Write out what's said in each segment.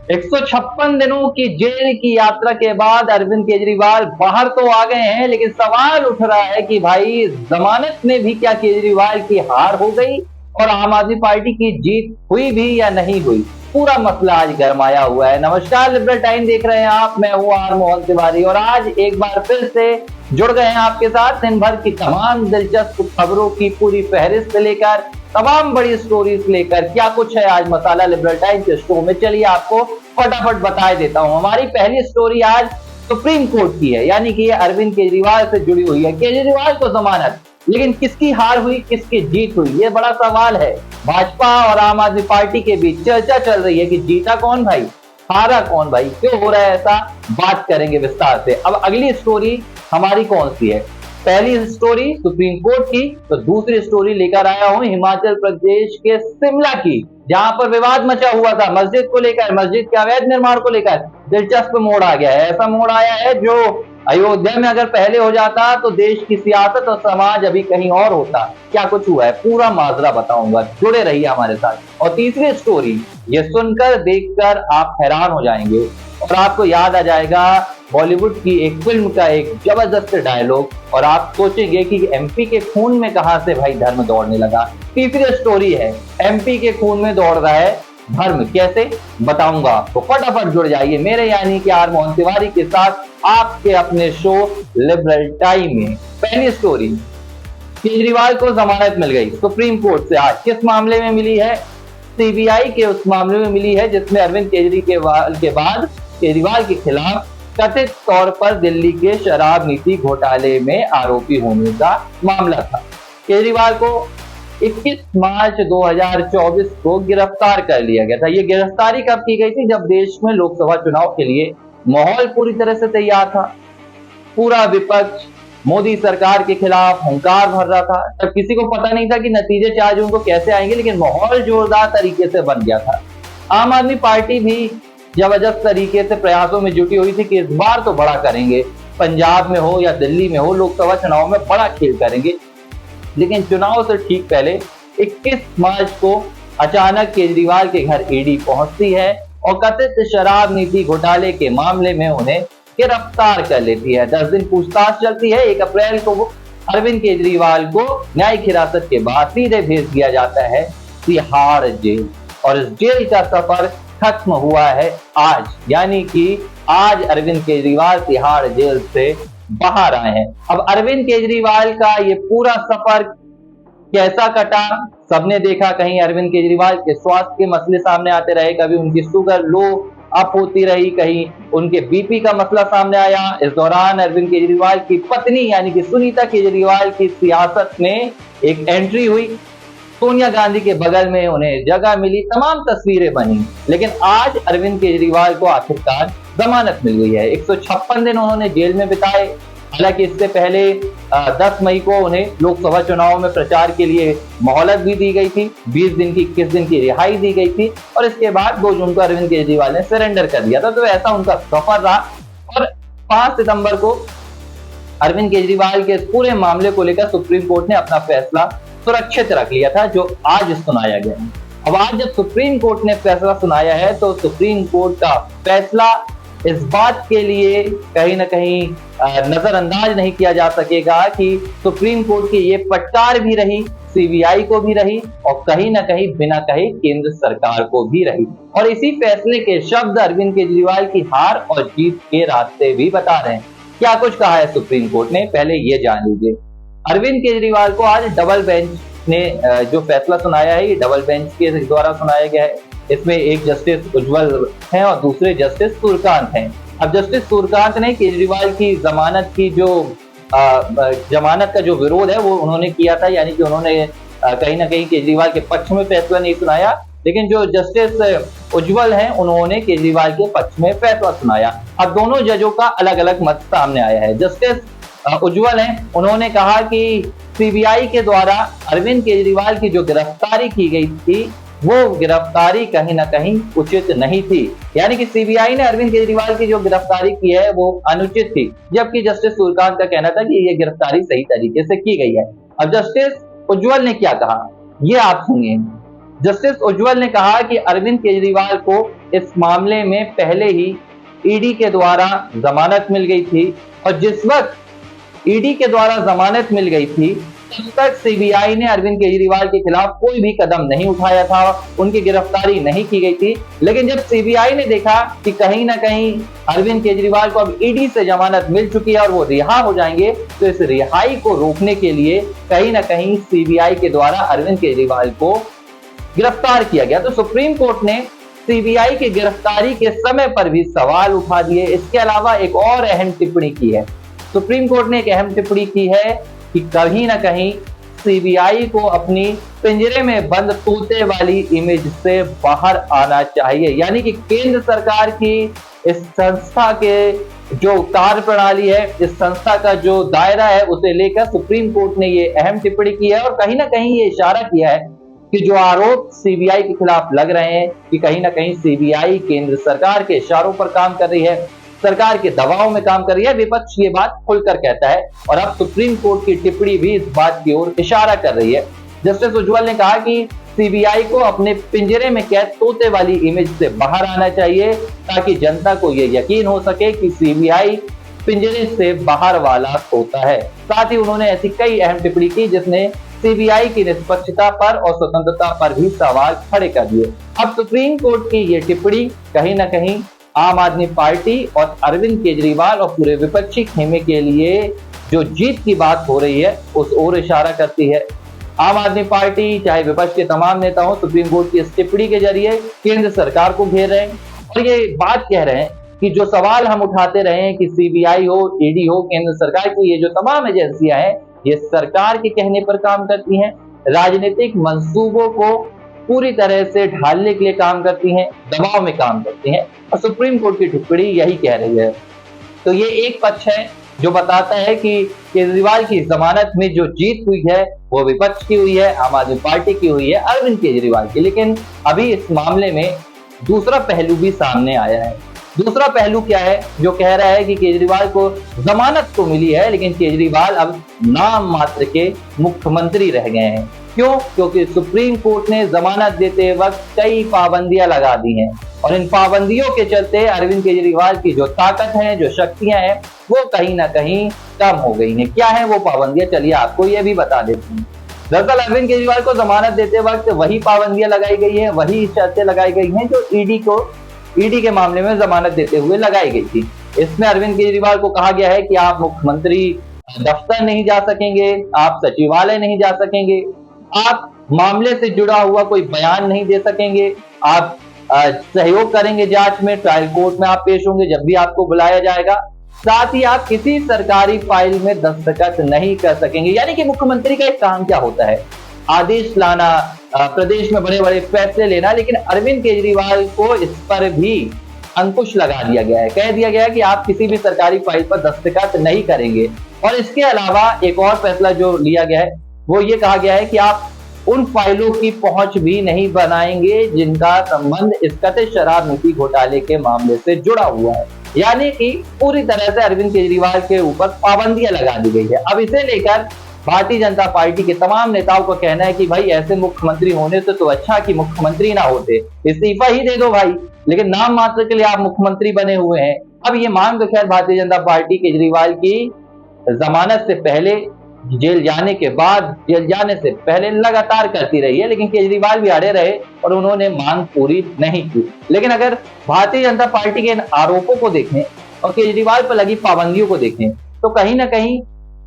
156 दिनों की जेल की यात्रा के बाद अरविंद केजरीवाल बाहर तो आ गए हैं, लेकिन सवाल उठ रहा है कि भाई जमानत में भी क्या केजरीवाल की हार हो गई और आम आदमी पार्टी की जीत हुई भी या नहीं हुई। पूरा मसला आज गरमाया हुआ है। नमस्कार, लिबरल टाइम देख रहे हैं आप, मैं हूं आर मोहन तिवारी और आज एक बार फिर से जुड़ गए हैं आपके साथ दिन भर की तमाम दिलचस्प खबरों की पूरी फहरिस्त लेकर, तमाम बड़ी स्टोरीज लेकर। क्या कुछ है आज मसाला लिबरल टाइम के शो में, चलिए आपको फटाफट बता देता हूं। हमारी पहली स्टोरी आज सुप्रीम कोर्ट की है, यानी कि ये अरविंद केजरीवाल से जुड़ी हुई है। केजरीवाल को जमानत, लेकिन किसकी हार हुई, किसकी जीत हुई, ये बड़ा सवाल है। भाजपा और आम आदमी पार्टी के बीच चर्चा चल रही है कि जीता कौन भाई, हारा कौन भाई, क्यों हो रहा है ऐसा, बात करेंगे विस्तार से। अब अगली स्टोरी हमारी कौन सी है? पहली स्टोरी सुप्रीम कोर्ट की, तो दूसरी स्टोरी लेकर आया हूं हिमाचल प्रदेश के शिमला की, जहां पर विवाद मचा हुआ था मस्जिद को लेकर, मस्जिद के अवैध निर्माण को लेकर। दिलचस्प मोड़ आ गया है, ऐसा मोड़ आया है जो अयोध्या में अगर पहले हो जाता तो देश की सियासत और समाज अभी कहीं और होता। क्या कुछ हुआ है, पूरा माजरा बताऊंगा, जुड़े रहिए हमारे साथ। और तीसरी स्टोरी, ये सुनकर देखकर आप हैरान हो जाएंगे और आपको याद आ जाएगा बॉलीवुड की एक फिल्म का एक जबरदस्त डायलॉग, और आप सोचेंगे कि एमपी के खून में कहां से भाई धर्म दौड़ने लगा। तीसरी स्टोरी है, एमपी के खून में दौड़ रहा है धर्म, कैसे बताऊंगा आपको। फटाफट जुड़ जाइए मेरे यानी कि आर मोहन तिवारी के साथ आपके अपने शो लिबरल टाइम में। पहली स्टोरी, केजरीवाल को जमानत मिल गई सुप्रीम कोर्ट से। आज किस मामले में मिली है? सीबीआई के उस मामले में मिली है जिसमें अरविंद केजरीवाल के बाद केजरीवाल के खिलाफ कथित तौर पर दिल्ली के शराब नीति घोटाले में आरोपी होने का मामला था। केजरीवाल को 21 मार्च 2024 को गिरफ्तार कर लिया गया था। ये गिरफ्तारी कब की गई थी? जब देश में लोकसभा चुनाव के लिए माहौल पूरी तरह से तैयार था, पूरा विपक्ष मोदी सरकार के खिलाफ हुंकार भर रहा था। तब किसी को पता नहीं था कि नतीजे 4 जून को कैसे आएंगे, लेकिन माहौल जोरदार तरीके से बन गया था। आम आदमी पार्टी भी जबरदस्त तरीके से प्रयासों में जुटी हुई थी कि इस बार तो बड़ा करेंगे, पंजाब में हो या दिल्ली में हो, लोकसभा चुनाव में बड़ा खेल करेंगे। लेकिन चुनाव से ठीक पहले 21 मार्च को अचानक केजरीवाल के घर ईडी पहुंचती है और कथित शराब नीति घोटाले के मामले में उन्हें गिरफ्तार कर लेती है। 10 दिन पूछताछ चलती है। 1 अप्रैल को अरविंद केजरीवाल को न्यायिक हिरासत के बाद सीधे भेज दिया जाता है तिहाड़ जेल, और इस जेल का सफर खत्म हुआ है आज, यानी कि आज अरविंद केजरीवाल तिहाड़ जेल से बाहर आए हैं। अब अरविंद केजरीवाल का ये पूरा सफर कैसा कटा, सबने देखा। कहीं अरविंद केजरीवाल के स्वास्थ्य के मसले सामने आते रहे, कभी उनकी शुगर लो अप होती रही, कहीं उनके बीपी का मसला सामने आया। इस दौरान अरविंद केजरीवाल की पत्नी यानी कि सुनीता केजरीवाल की सियासत में एक एंट्री हुई, सोनिया गांधी के बगल में उन्हें जगह मिली, तमाम तस्वीरें बनी। लेकिन आज अरविंद केजरीवाल को आखिरकार जमानत मिल गई है। 156 दिन उन्होंने जेल में बिताए। हालांकि इससे पहले 10 मई को उन्हें लोकसभा चुनाव में प्रचार के लिए मोहलत भी दी गई थी, 20 दिन की 21 दिन की रिहाई दी गई थी, और इसके बाद 2 जून को अरविंद केजरीवाल ने सरेंडर कर दिया था। तो ऐसा उनका सफर रहा। और 5 सितंबर को अरविंद केजरीवाल के पूरे मामले को लेकर सुप्रीम कोर्ट ने अपना फैसला सुरक्षित रख लिया था, जो आज सुनाया गया है। अब आज जब सुप्रीम कोर्ट ने फैसला सुनाया है तो सुप्रीम कोर्ट का फैसला इस बात के लिए कहीं ना कहीं नजरअंदाज नहीं किया जा सकेगा कि सुप्रीम कोर्ट की ये फटकार भी रही, सीबीआई को भी रही, और कहीं ना कहीं बिना कहे केंद्र सरकार को भी रही। और इसी फैसले के शब्द अरविंद केजरीवाल की हार और जीत के रास्ते भी बता रहे हैं। क्या कुछ कहा है सुप्रीम कोर्ट ने, पहले ये जान लीजिए। अरविंद केजरीवाल को आज डबल बेंच ने जो फैसला सुनाया है, ये डबल बेंच के द्वारा सुनाया गया है। इसमें एक जस्टिस उज्जवल हैं और दूसरे जस्टिस सूर्यकांत हैं। अब जस्टिस सूर्यकांत ने केजरीवाल की जमानत की जो जमानत का जो विरोध है वो उन्होंने किया था, यानी कि उन्होंने कहीं ना कहीं केजरीवाल के पक्ष में फैसला नहीं सुनाया। लेकिन जो जस्टिस उज्जवल हैं उन्होंने केजरीवाल के पक्ष में फैसला सुनाया। अब दोनों जजों का अलग अलग मत सामने आया है। जस्टिस उज्जवल हैं, उन्होंने कहा कि सीबीआई के द्वारा अरविंद केजरीवाल की जो गिरफ्तारी की गई थी वो गिरफ्तारी कहीं ना कहीं उचित नहीं थी, यानी कि सीबीआई ने अरविंद केजरीवाल की जो गिरफ्तारी की है वो अनुचित थी। जबकि जस्टिस सूर्यकांत का कहना था कि ये गिरफ्तारी सही तरीके से की गई है। अब जस्टिस उज्जवल ने क्या कहा, ये आप सुनिए। जस्टिस उज्जवल ने कहा कि अरविंद केजरीवाल को इस मामले में पहले ही ईडी के द्वारा जमानत मिल गई थी, और जिस वक्त ईडी के द्वारा जमानत मिल गई थी तब तक सीबीआई ने अरविंद केजरीवाल के खिलाफ कोई भी कदम नहीं उठाया था, उनकी गिरफ्तारी नहीं की गई थी। लेकिन जब सीबीआई ने देखा कि कहीं ना कहीं अरविंद केजरीवाल को अब ईडी से जमानत मिल चुकी है और वो रिहा हो जाएंगे, तो इस रिहाई को रोकने के लिए कहीं ना कहीं सीबीआई के द्वारा अरविंद केजरीवाल को गिरफ्तार किया गया। तो सुप्रीम कोर्ट ने सीबीआई की गिरफ्तारी के समय पर भी सवाल उठा दिए। इसके अलावा एक और अहम टिप्पणी की है। सुप्रीम कोर्ट ने एक अहम टिप्पणी की है कि कहीं ना कहीं सीबीआई को अपनी पिंजरे में बंद तोते वाली इमेज से बाहर आना चाहिए। यानी कि केंद्र सरकार की इस संस्था के जो कार्य प्रणाली है, इस संस्था का जो दायरा है, उसे लेकर सुप्रीम कोर्ट ने ये अहम टिप्पणी की है और कहीं ना कहीं ये इशारा किया है कि जो आरोप सीबीआई के खिलाफ लग रहे हैं कि कहीं ना कहीं सीबीआई केंद्र सरकार के इशारों पर काम कर रही है, सरकार के दबाव में काम कर रही है, विपक्ष ये बात खुलकर कहता है। और अब सुप्रीम कोर्ट की टिप्पणी भी इस बात की ओर इशारा कर रही है। जस्टिस उज्जवल ने कहा कि सीबीआई को अपने पिंजरे में कैद तोते वाली इमेज से बाहर आना चाहिए ताकि जनता को यह यकीन हो सके कि सीबीआई पिंजरे से बाहर वाला तोता है। साथ ही उन्होंने ऐसी कई अहम टिप्पणी की जिसने सीबीआई की निष्पक्षता पर और स्वतंत्रता पर भी सवाल खड़े कर दिए। अब सुप्रीम कोर्ट की ये टिप्पणी कहीं ना कहीं आम आदमी पार्टी और अरविंद केजरीवाल और पूरे विपक्षी खेमे के लिए जो जीत की बात हो रही है उस ओर इशारा करती है। आम आदमी पार्टी चाहे विपक्ष के तमाम नेता हो, सुप्रीम कोर्ट की इस टिप्पणी के जरिए केंद्र सरकार को घेर रहे हैं और ये बात कह रहे हैं कि जो सवाल हम उठाते रहे हैं कि सीबीआई हो, ईडी हो, केंद्र सरकार की ये जो तमाम एजेंसियां हैं ये सरकार के कहने पर काम करती हैं, राजनीतिक मंसूबों को पूरी तरह से ढालने के लिए काम करती हैं, दबाव में काम करती हैं और सुप्रीम कोर्ट की टिप्पणी यही कह रही है। तो ये एक पक्ष है जो बताता है कि केजरीवाल की जमानत में जो जीत हुई है वो विपक्ष की हुई है, आम आदमी पार्टी की हुई है, अरविंद केजरीवाल की। लेकिन अभी इस मामले में दूसरा पहलू भी सामने आया है। दूसरा पहलू क्या है? जो कह रहा है कि केजरीवाल को जमानत तो मिली है लेकिन केजरीवाल अब नाम मात्र के मुख्यमंत्री रह गए हैं। क्यों? क्योंकि सुप्रीम कोर्ट ने जमानत देते वक्त कई पाबंदियां लगा दी हैं और इन पाबंदियों के चलते अरविंद केजरीवाल की जो ताकत है, जो शक्तियां हैं, वो कहीं ना कहीं कम हो गई हैं। क्या है वो पाबंदियां? चलिए आपको ये भी बता देते हैं। दरअसल अरविंद केजरीवाल को जमानत देते वक्त वही पाबंदियां लगाई गई है, वही शर्तें लगाई गई हैं जो ईडी के मामले में जमानत देते हुए लगाई गई थी। इसमें अरविंद केजरीवाल को कहा गया है कि आप मुख्यमंत्री दफ्तर नहीं जा सकेंगे, आप सचिवालय नहीं जा सकेंगे, आप मामले से जुड़ा हुआ कोई बयान नहीं दे सकेंगे, आप सहयोग करेंगे जांच में, ट्रायल कोर्ट में आप पेश होंगे जब भी आपको बुलाया जाएगा, साथ ही आप किसी सरकारी फाइल में दस्तखत नहीं कर सकेंगे। यानी कि मुख्यमंत्री का एक काम क्या होता है? आदेश लाना, प्रदेश में बड़े बड़े फैसले लेना। लेकिन अरविंद केजरीवाल को इस पर भी अंकुश लगा दिया गया है, कह दिया गया है कि आप किसी भी सरकारी फाइल पर दस्तखत नहीं करेंगे। और इसके अलावा एक और फैसला जो लिया गया है वो ये कहा गया है कि आप उन फाइलों की पहुंच भी नहीं बनाएंगे जिनका संबंध इस कथित शराब नीति घोटाले के मामले से जुड़ा हुआ है। यानी कि पूरी तरह से अरविंद केजरीवाल के ऊपर पाबंदियां लगा दी गई है। अब इसे लेकर भारतीय जनता पार्टी के तमाम नेताओं का कहना है कि भाई ऐसे मुख्यमंत्री होने से तो अच्छा कि मुख्यमंत्री ना होते, इस्तीफा ही दे दो भाई, लेकिन नाम मात्र के लिए आप मुख्यमंत्री बने हुए हैं। अब ये मांग तो खैर भारतीय जनता पार्टी केजरीवाल की जमानत से पहले, जेल जाने के बाद, जेल जाने से पहले लगातार करती रही है, लेकिन केजरीवाल भी अड़े रहे और उन्होंने मांग पूरी नहीं की। लेकिन अगर भारतीय जनता पार्टी के इन आरोपों को देखें और केजरीवाल पर लगी पाबंदियों को देखें तो कहीं ना कहीं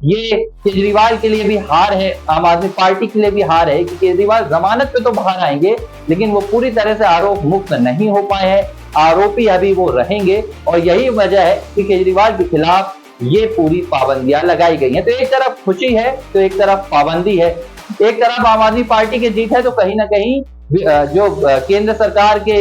ये केजरीवाल के लिए भी हार है, आम आदमी पार्टी के लिए भी हार है कि केजरीवाल जमानत पे तो बाहर आएंगे लेकिन वो पूरी तरह से आरोप मुक्त नहीं हो पाए हैं, आरोपी अभी वो रहेंगे। और यही वजह है कि केजरीवाल के खिलाफ ये पूरी पाबंदियां लगाई गई हैं। तो एक तरफ खुशी है तो एक तरफ पाबंदी है, एक तरफ आम आदमी पार्टी की जीत है तो कहीं ना कहीं जो केंद्र सरकार के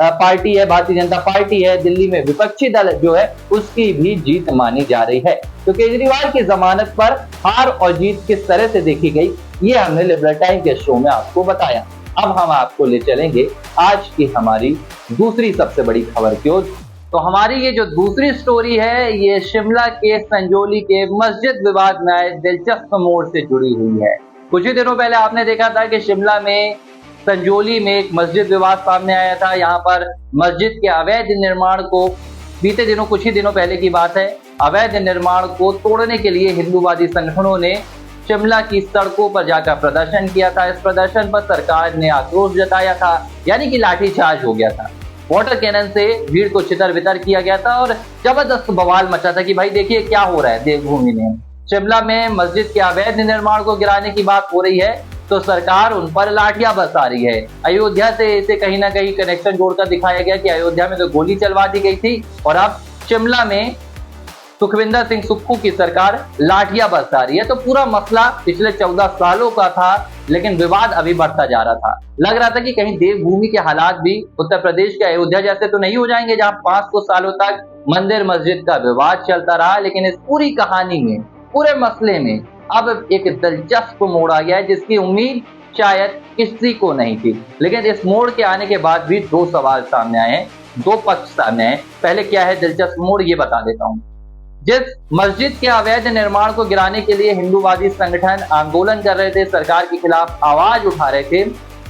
पार्टी है, भारतीय जनता पार्टी है, दिल्ली में विपक्षी दल जो है उसकी भी जीत मानी जा रही है। तो केजरीवाल की जमानत पर हार और जीत किस तरह से देखी गई ये हमने लिबरल टाइम के शो में आपको बताया। अब हम आपको ले चलेंगे आज की हमारी दूसरी सबसे बड़ी खबर की ओर। तो हमारी ये जो दूसरी स्टोरी है ये शिमला के संजौली के मस्जिद विवाद में आए दिलचस्प मोड़ से जुड़ी हुई है। कुछ ही दिनों पहले आपने देखा था कि शिमला में संजोली में एक मस्जिद विवाद सामने आया था। यहाँ पर मस्जिद के अवैध निर्माण को बीते दिनों, कुछ ही दिनों पहले की बात है, अवैध निर्माण को तोड़ने के लिए हिंदूवादी संगठनों ने शिमला की सड़कों पर जाकर प्रदर्शन किया था। इस प्रदर्शन पर सरकार ने आक्रोश जताया था, यानी कि लाठीचार्ज हो गया था। वाटर कैनन से भीड़ को छितर बितर किया गया था और जबरदस्त बवाल मचा था कि भाई देखिए क्या हो रहा है देवभूमि में। शिमला में मस्जिद के अवैध निर्माण को गिराने की बात हो रही है तो सरकार उन पर लाठियां बरसा रही है। अयोध्या से इसे कहीं ना कहीं कनेक्शन जोड़कर दिखाया गया कि अयोध्या में तो गोली चलवा दी गई थी और अब शिमला में सुखविंदर सिंह सुक्खू की सरकार लाठियां बरसा रही है। तो पूरा मसला पिछले 14 सालों का था, लेकिन विवाद अभी बढ़ता जा रहा था। लग रहा था कि कहीं देवभूमि के हालात भी उत्तर प्रदेश के अयोध्या जैसे तो नहीं हो जाएंगे, जहां 500 सालों तक मंदिर मस्जिद का विवाद चलता रहा। लेकिन इस पूरी कहानी में, पूरे मसले में अब एक दिलचस्प मोड़ आ गया है जिसकी उम्मीद शायद किसी को नहीं थी। लेकिन इस मोड़ के आने के बाद भी दो सवाल सामने आए हैं, दो पक्ष सामने आए। पहले क्या है दिलचस्प मोड़, ये बता देता हूं। जिस मस्जिद के अवैध निर्माण को गिराने के लिए हिंदूवादी संगठन आंदोलन कर रहे थे, सरकार के खिलाफ आवाज उठा रहे थे,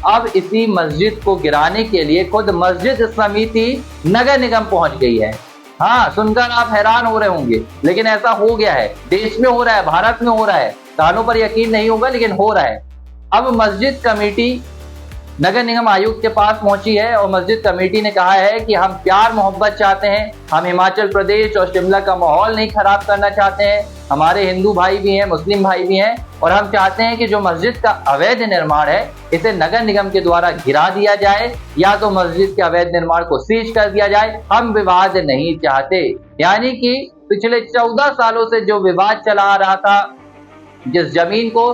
अब इसी मस्जिद को गिराने के लिए खुद मस्जिद समिति नगर निगम पहुंच गई है। हाँ, सुनकर आप हैरान हो रहे होंगे, लेकिन ऐसा हो गया है, देश में हो रहा है, भारत में हो रहा है। कानों पर यकीन नहीं होगा लेकिन हो रहा है। अब मस्जिद कमेटी नगर निगम आयुक्त के पास पहुंची है और मस्जिद कमेटी ने कहा है कि हम प्यार मोहब्बत चाहते हैं, हम हिमाचल प्रदेश और शिमला का माहौल नहीं खराब करना चाहते हैं। हमारे हिंदू भाई भी हैं, मुस्लिम भाई भी हैं और हम चाहते हैं कि जो मस्जिद का अवैध निर्माण है इसे नगर निगम के द्वारा गिरा दिया जाए या तो मस्जिद के अवैध निर्माण को सीज कर दिया जाए। हम विवाद नहीं चाहते। यानी कि पिछले 14 सालों से जो विवाद चला आ रहा था, जिस जमीन को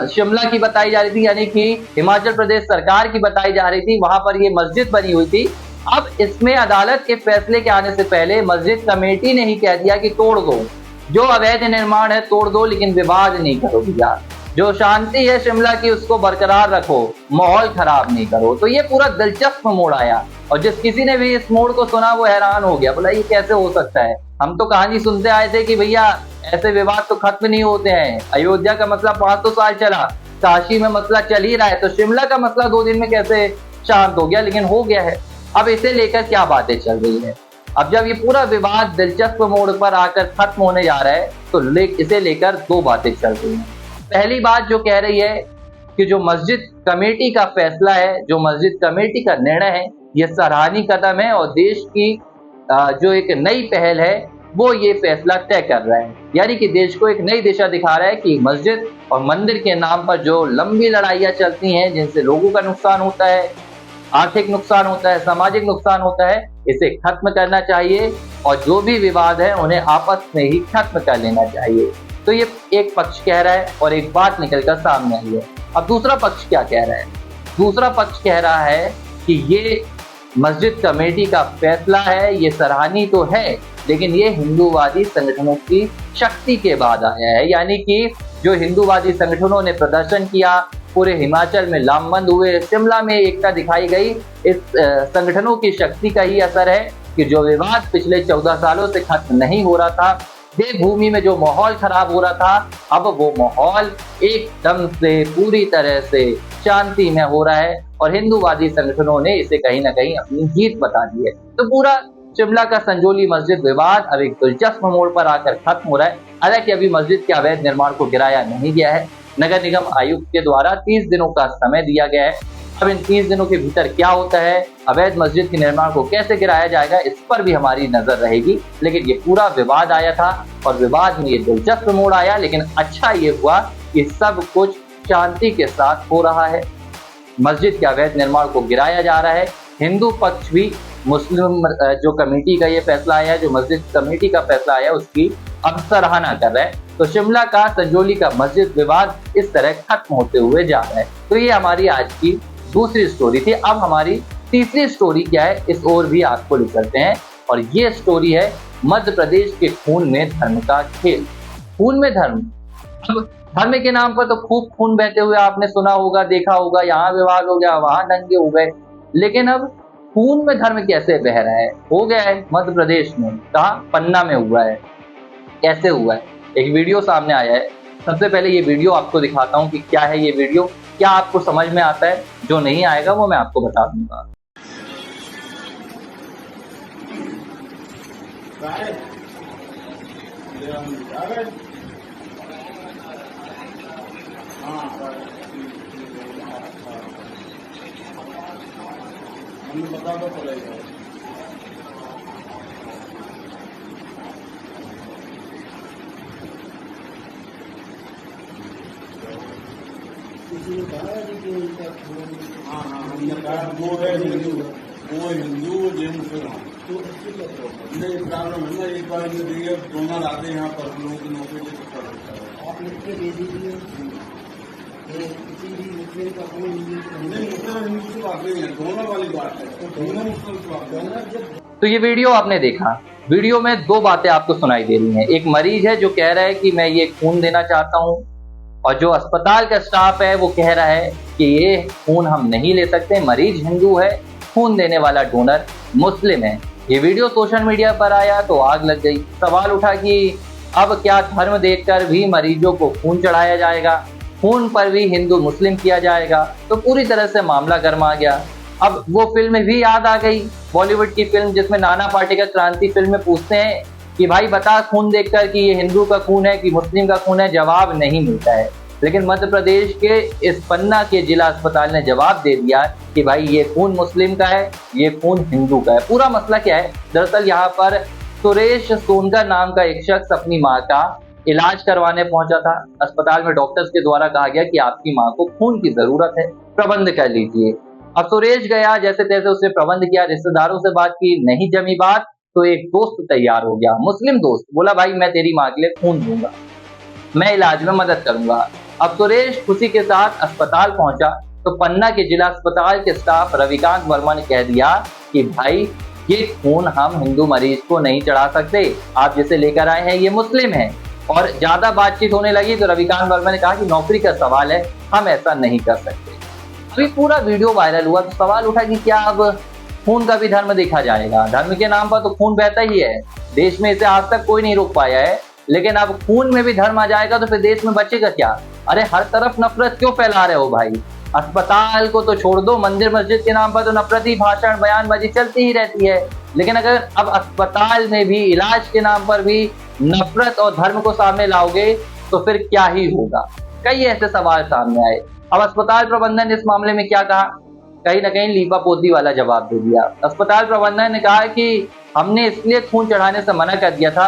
शिमला की बताई जा रही थी, यानी कि हिमाचल प्रदेश सरकार की बताई जा रही थी, वहां पर ये मस्जिद बनी हुई थी। अब इसमें अदालत के फैसले के आने से पहले मस्जिद कमेटी ने ही कह दिया कि तोड़ दो, जो अवैध निर्माण है तोड़ दो, लेकिन विवाद नहीं करो भैया। जो शांति है शिमला की उसको बरकरार रखो, माहौल खराब नहीं करो। तो ये पूरा दिलचस्प मोड़ आया और जिस किसी ने भी इस मोड़ को सुना वो हैरान हो गया, बोला ये कैसे हो सकता है। हम तो कहानी सुनते आए थे कि भैया ऐसे विवाद तो खत्म नहीं होते हैं। अयोध्या का मसला 500 साल चला, काशी में मसला चल ही रहा है, तो शिमला का मसला 2 दिन में कैसे शांत हो गया। लेकिन हो गया है। अब इसे लेकर क्या बातें चल रही है, अब जब ये पूरा विवाद दिलचस्प मोड़ पर आकर खत्म होने जा रहा है तो इसे लेकर दो बातें चल रही हैं। पहली बात जो कह रही है कि जो मस्जिद कमेटी का फैसला है, जो मस्जिद कमेटी का निर्णय है, ये सराहनीय कदम है और देश की जो एक नई पहल है वो ये फैसला तय कर रहा है। यानी कि देश को एक नई दिशा दिखा रहा है कि मस्जिद और मंदिर के नाम पर जो लंबी लड़ाइयाँ चलती हैं, जिनसे लोगों का नुकसान होता है, आर्थिक नुकसान होता है, सामाजिक नुकसान होता है, इसे खत्म करना चाहिए और जो भी विवाद है उन्हें आपस में ही खत्म कर लेना चाहिए। तो ये एक पक्ष कह रहा है और एक बात निकलकर सामने आई है। अब दूसरा पक्ष क्या कह रहा है? दूसरा पक्ष कह रहा है कि ये मस्जिद कमेटी का फैसला है, ये सराहनीय तो है, लेकिन ये हिंदूवादी संगठनों की शक्ति के बाद आया है। यानी कि जो हिंदूवादी संगठनों ने प्रदर्शन किया, पूरे हिमाचल में लामबंद हुए, शिमला में एकता दिखाई गई, इस संगठनों की शक्ति का ही असर है कि जो विवाद पिछले 14 सालों से खत्म नहीं हो रहा था, देवभूमि में जो माहौल खराब हो रहा था, अब वो माहौल एकदम से पूरी तरह से शांति में हो रहा है और हिंदूवादी संगठनों ने इसे कहीं ना कहीं अपनी जीत बता दी है। तो पूरा शिमला का संजोली मस्जिद विवाद अब एक दिलचस्प मोड़ पर आकर खत्म हो रहा है। हालांकि अभी मस्जिद के अवैध निर्माण को गिराया नहीं गया है, नगर निगम आयुक्त के द्वारा 30 दिनों का समय दिया गया है। अब इन 30 दिनों के भीतर क्या होता है, अवैध मस्जिद के निर्माण को कैसे गिराया जाएगा, इस पर भी हमारी नजर रहेगी। लेकिन ये पूरा विवाद आया था और विवाद में ये दिलचस्प मोड़ आया, लेकिन अच्छा ये हुआ कि सब कुछ शांति के साथ हो रहा है। मस्जिद के अवैध निर्माण को गिराया जा रहा है। हिंदू पक्ष भी मुस्लिम जो कमेटी का ये फैसला आया है, जो मस्जिद कमेटी का फैसला आया, उसकी अब सराहना कर रहा है। तो शिमला का संजोली का मस्जिद विवाद इस तरह खत्म होते हुए जा रहा है। तो ये हमारी आज की दूसरी स्टोरी थी। अब हमारी तीसरी स्टोरी क्या है, इस ओर भी आपको ले चलते हैं और ये स्टोरी है मध्य प्रदेश के खून में धर्म का खेल। खून में धर्म, अब धर्म के नाम पर तो खूब खून बहते हुए आपने सुना होगा, देखा होगा, यहाँ विवाद हो गया, वहां दंगे हो गए, लेकिन अब खून में धर्म कैसे बह रहा है? हो गया है मध्य प्रदेश में, कहा पन्ना में हुआ है। कैसे हुआ है? एक वीडियो सामने आया है। सबसे पहले ये वीडियो आपको दिखाता हूँ कि क्या है ये वीडियो। क्या आपको समझ में आता है, जो नहीं आएगा वो मैं आपको बता दूंगा। बता दो पड़ेगा। किसी ने कहा है कि उनका हाँ हमने कहा वो है हिंदू, वो हिंदू जैन मुसलमान तो नहीं प्रॉब्लम है ना। एक बार देखिए डोनर आते हैं यहाँ पर लोगों की नौकरी के चक्कर आप लिख के दे दीजिए। किसी भी मुस्लिम का कोई नहीं, मुस्लिम हिंदू से बात नहीं है, डोनर वाली बात है। तो डोनर मुस्लिम से बात है। तो ये वीडियो आपने देखा, वीडियो में दो बातें आपको सुनाई दे रही हैं। एक मरीज है जो कह रहा है कि मैं ये खून देना चाहता हूँ, और जो अस्पताल का स्टाफ है वो कह रहा है कि ये खून हम नहीं ले सकते, मरीज हिंदू है, खून देने वाला डोनर मुस्लिम है। ये वीडियो सोशल मीडिया पर आया तो आग लग गई। सवाल उठा कि अब क्या धर्म देखकर भी मरीजों को खून चढ़ाया जाएगा, खून पर भी हिंदू मुस्लिम किया जाएगा। तो पूरी तरह से मामला गर्मा गया। अब वो फिल्म भी याद आ गई, बॉलीवुड की फिल्म जिसमें नाना पाटेकर क्रांति फिल्म में पूछते हैं कि भाई बता खून देखकर कि ये हिंदू का खून है कि मुस्लिम का खून है, जवाब नहीं मिलता है। लेकिन मध्य प्रदेश के इस पन्ना के जिला अस्पताल ने जवाब दे दिया कि भाई ये खून मुस्लिम का है, ये खून हिंदू का है। पूरा मसला क्या है, दरअसल यहाँ पर सुरेश सोनकर नाम का एक शख्स अपनी माँ का इलाज करवाने पहुंचा था। अस्पताल में डॉक्टर्स के द्वारा कहा गया कि आपकी माँ को खून की जरूरत है, प्रबंध कर लीजिए। अब सुरेश गया, जैसे तैसे उसने प्रबंध किया, रिश्तेदारों से बात की, नहीं जमी बात तो एक दोस्त तैयार हो गया, मुस्लिम दोस्त। बोला भाई मैं तेरी माँ के लिए खून दूंगा, मैं इलाज में मदद करूंगा। अब सुरेश खुशी के साथ अस्पताल पहुंचा तो पन्ना के जिला अस्पताल के स्टाफ रविकांत वर्मा ने कह दिया कि भाई ये खून हम हिंदू मरीज को नहीं चढ़ा सकते, आप जिसे लेकर आए हैं ये मुस्लिम है। और ज्यादा बातचीत होने लगी तो रविकांत वर्मा ने कहा कि नौकरी का सवाल है, हम ऐसा नहीं कर सकते। अभी पूरा वीडियो वायरल हुआ तो सवाल उठा कि क्या अब खून का भी धर्म देखा जाएगा? धर्म के नाम पर तो खून बहता ही है, देश में इसे आज तक कोई नहीं रोक पाया है, लेकिन अब खून में भी धर्म आ जाएगा तो फिर देश में बचेगा क्या? अरे हर तरफ नफरत क्यों फैला रहे हो भाई? अस्पताल को तो छोड़ दो, मंदिर मस्जिद के नाम पर तो नफरती भाषण बयानबाजी चलती ही रहती है। लेकिन अगर अब अस्पताल में भी इलाज के नाम पर भी नफरत और धर्म को सामने लाओगे तो फिर क्या ही होगा? कई ऐसे सवाल सामने आए। अब अस्पताल प्रबंधन ने इस मामले में क्या कहा? कहीं ना कहीं लीपा पोती वाला जवाब दे दिया। अस्पताल प्रबंधन ने कहा कि हमने इसलिए खून चढ़ाने से मना कर दिया था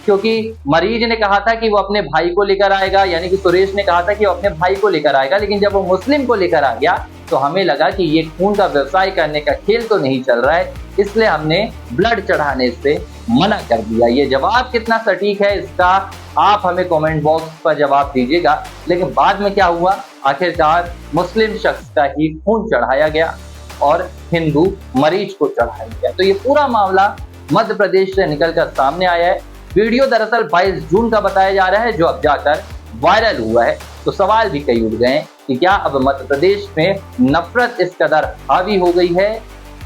क्योंकि मरीज ने कहा था कि वो अपने भाई को लेकर आएगा, यानी कि सुरेश ने कहा था कि वो अपने भाई को लेकर आएगा, लेकिन जब वो मुस्लिम को लेकर आ गया तो हमें लगा कि ये खून का व्यवसाय करने का खेल तो नहीं चल रहा है, इसलिए हमने ब्लड चढ़ाने से मना कर दिया। ये जवाब कितना सटीक है इसका आप हमें कमेंट बॉक्स पर जवाब दीजिएगा। लेकिन बाद में क्या हुआ, आखिरकार मुस्लिम शख्स का ही खून चढ़ाया गया और हिंदू मरीज को चढ़ाया गया। तो ये पूरा मामला मध्य प्रदेश से निकलकर सामने आया है। वीडियो दरअसल 22 जून का बताया जा रहा है, जो अब जाकर वायरल हुआ है। तो सवाल भी कई उठ गए हैं कि क्या अब मध्य प्रदेश में नफरत इस कदर हावी हो गई है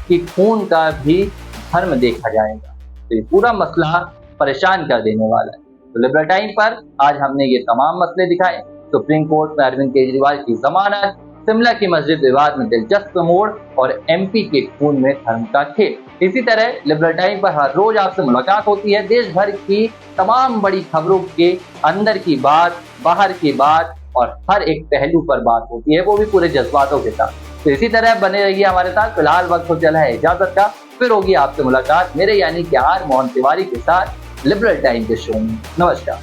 कि खून का भी धर्म देखा जाएगा? तो ये पूरा मसला परेशान कर देने वाला है। तो लिबरल टाइम पर आज हमने ये तमाम मसले दिखाए। सुप्रीम कोर्ट में अरविंद केजरीवाल की जमानत, शिमला की मस्जिद विवाद में दिलचस्प मोड़ और एमपी के खून में धर्म का खेल। इसी तरह लिबरल टाइम पर हर रोज आपसे मुलाकात होती है। देश भर की तमाम बड़ी खबरों के अंदर की बात, बाहर की बात और हर एक पहलू पर बात होती है, वो भी पूरे जज्बातों के साथ। तो इसी तरह बने रहिए हमारे साथ। फिलहाल वक्त हो चला है इजाजत का, फिर होगी आपसे मुलाकात मेरे यानी कि आर मोहन तिवारी के साथ लिबरल टाइम के शो में। नमस्कार।